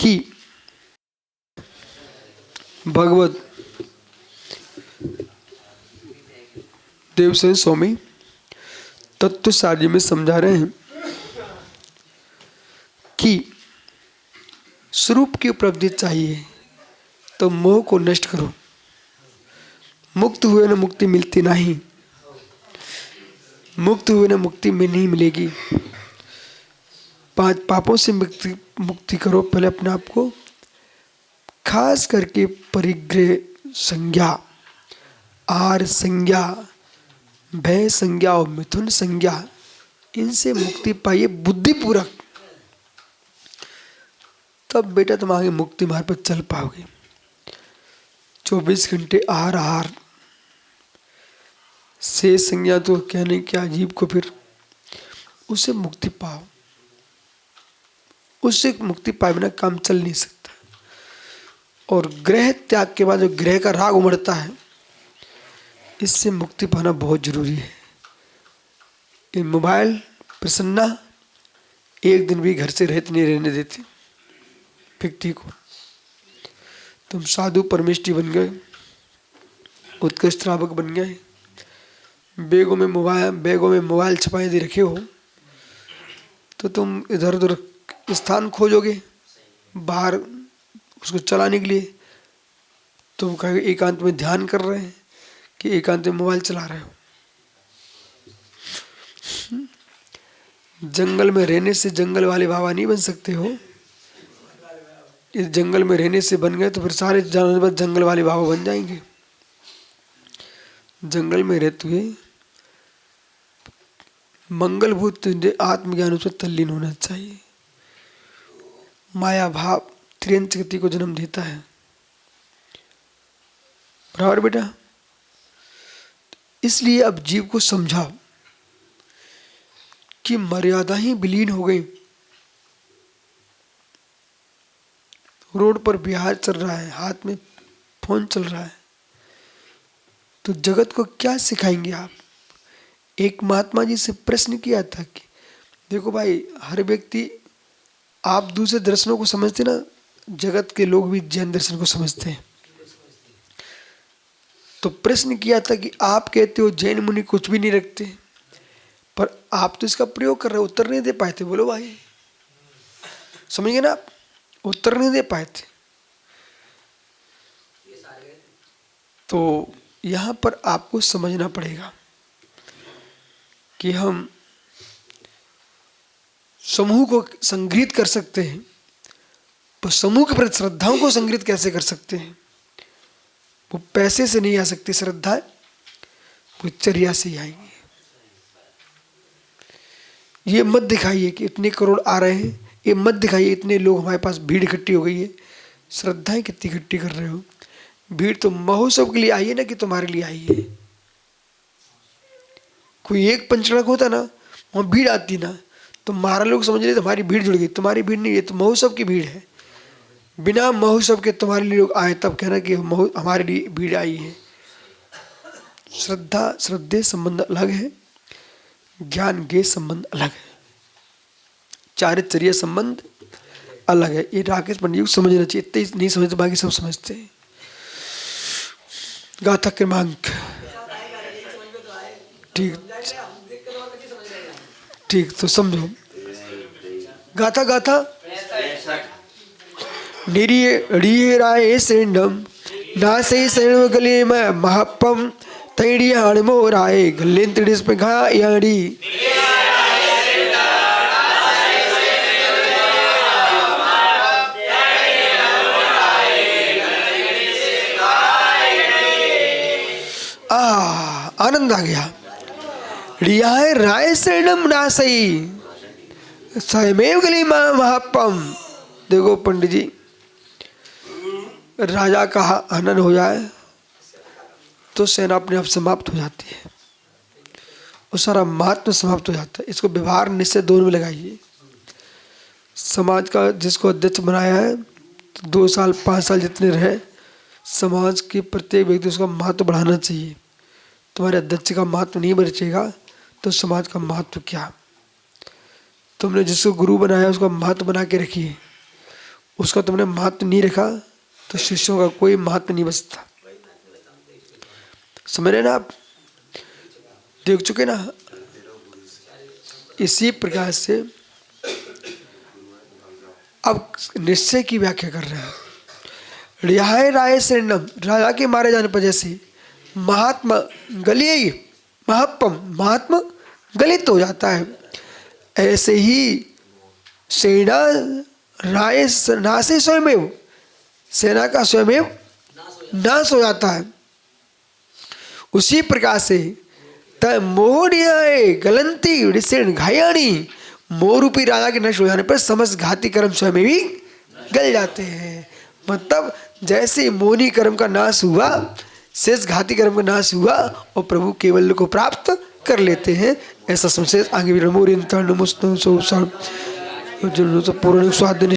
कि भगवत देवसेन स्वामी तत्व सारी में समझा रहे हैं कि स्वरूप की उपलब्धि चाहिए तो मोह को नष्ट करो। मुक्त हुए न मुक्ति मिलती नहीं, मुक्त हुए न मुक्ति में नहीं मिलेगी। 5 पापों से मुक्ति करो। पहले अपने आप को खास करके परिग्रह संज्ञा, आहार संज्ञा, भय संज्ञा और मिथुन संज्ञा, इनसे मुक्ति पाइए बुद्धिपूर्वक। तब बेटा तुम आगे मुक्ति मार्ग पर चल पाओगे। 24 घंटे आहार से संज्ञा तो कहने क्या, जीव को फिर उससे मुक्ति पाओ। उससे मुक्ति पाए बिना काम चल नहीं सकता। और ग्रह त्याग के बाद जो ग्रह का राग उमड़ता है, इससे मुक्ति पाना बहुत जरूरी है। ये मोबाइल प्रसन्ना एक दिन भी घर से रहित नहीं रहने देती। व्यक्ति को तुम साधु परमेष्टि बन गए, उत्कृष्ट श्रावक बन गए, बैगों में मोबाइल छपाए दे रखे हो, तो तुम इधर उधर स्थान खोजोगे बाहर उसको चलाने के लिए। तुम कहोगे एकांत में ध्यान कर रहे हैं कि एकांत में मोबाइल चला रहे हो। जंगल में रहने से जंगल वाले बाबा नहीं बन सकते हो। इस जंगल में रहने से बन गए तो फिर सारे जानवर जंगल वाले बाबा बन जाएंगे। जंगल में रहते हुए मंगलभूत आत्मज्ञान पर तल्लीन होना चाहिए। माया भाव त्रियंच गति को जन्म देता है। बराबर बेटा? इसलिए अब जीव को समझाओ कि मर्यादा ही विलीन हो गई। रोड पर बिहार चल रहा है, हाथ में फोन चल रहा है, तो जगत को क्या सिखाएंगे आप? एक महात्मा जी से प्रश्न किया था कि देखो भाई, हर व्यक्ति, आप दूसरे दर्शनों को समझते ना, जगत के लोग भी जैन दर्शन को समझते हैं। तो प्रश्न किया था कि आप कहते हो जैन मुनि कुछ भी नहीं रखते, पर आप तो इसका प्रयोग कर रहे हो। उत्तर नहीं दे पाए थे। बोलो भाई, समझ गए ना आप? उत्तर नहीं दे पाए थे। तो यहां पर आपको समझना पड़ेगा कि हम समूह को संग्रहित कर सकते हैं, पर समूह के प्रति श्रद्धाओं को संग्रहित कैसे कर सकते हैं? वो पैसे से नहीं आ सकती श्रद्धा, वो चर्या से ही आएंगी। ये मत दिखाइए कि इतने करोड़ आ रहे हैं, ये मत दिखाइए इतने लोग हमारे पास भीड़ इकट्ठी हो गई है। श्रद्धाएं कितनी इकट्ठी कर रहे हो? भीड़ तो महोत्सव के लिए आई है ना, कि तुम्हारे लिए आई है। कोई एक पंचड़क होता ना, वहां भीड़ आती ना, तो महाराज लोग समझ रहे तुम्हारी भीड़ जुड़ गई। तुम्हारी भीड़ नहीं है, तो महोत्सव की भीड़ है। बिना महोत्सव के तुम्हारे लिए लोग आए, तब कहना कि हमारे लिए भीड़ आई है। श्रद्धे संबंध अलग है, ज्ञान के संबंध अलग है, चारित्र्य संबंध अलग है। ये राकेश पंडित को समझना चाहिए। इतने नहीं समझते, बाकी सब समझते हैं। गाथा क्रमांक ठीक, तो समझो गाथा निरिय राय सेंडम नासे सेण गले में महापम तैड़ी हाण मोराए गलें तिड़िस पे घा याड़ी। आनंद आ गया। रियाय राय सेणम नासई स्वयमेव गली महापम। देखो पंडित जी, राजा का हनन हो जाए तो सेना अपने आप समाप्त हो जाती है, और सारा महात्म समाप्त हो जाता है। इसको व्यवहार निश्चय दोनों में लगाइए। समाज का जिसको अध्यक्ष बनाया है, तो 2 साल 5 साल जितने रहे, समाज के प्रत्येक व्यक्ति उसका महत्व बढ़ाना चाहिए। तुम्हारे अध्यक्ष का महत्व नहीं बचेगा तो समाज का महत्व क्या? तुमने जिसको गुरु बनाया उसका महत्व बना के रखिए। उसका तुमने महत्व नहीं रखा तो शिष्यों का कोई महत्व नहीं बचता। समझ रहे ना आप? देख चुके ना? इसी प्रकार से अब निश्चय की व्याख्या कर रहे हैं। रिहाय राय शरणम, राजा के मारे जाने पर जैसे महात्मा गलिय महात्म, महात्मा गलित हो जाता है, ऐसे ही सेना राय नासे स्वयमेव, सेना का स्वयमेव नाश हो जाता है। उसी प्रकार से मोहनियाय गलंती ऋषिण घायाणी, मोह रूपी राजा के नष्ट हो जाने पर समस्त घाती कर्म स्वयं भी गल जाते हैं। मतलब जैसे मोहनी कर्म का नाश हुआ, शेष घाती कर्म का नाश हुआ और प्रभु केवल को प्राप्त कर लेते हैं। ऐसा संशय आगे भी पूर्ण स्वाद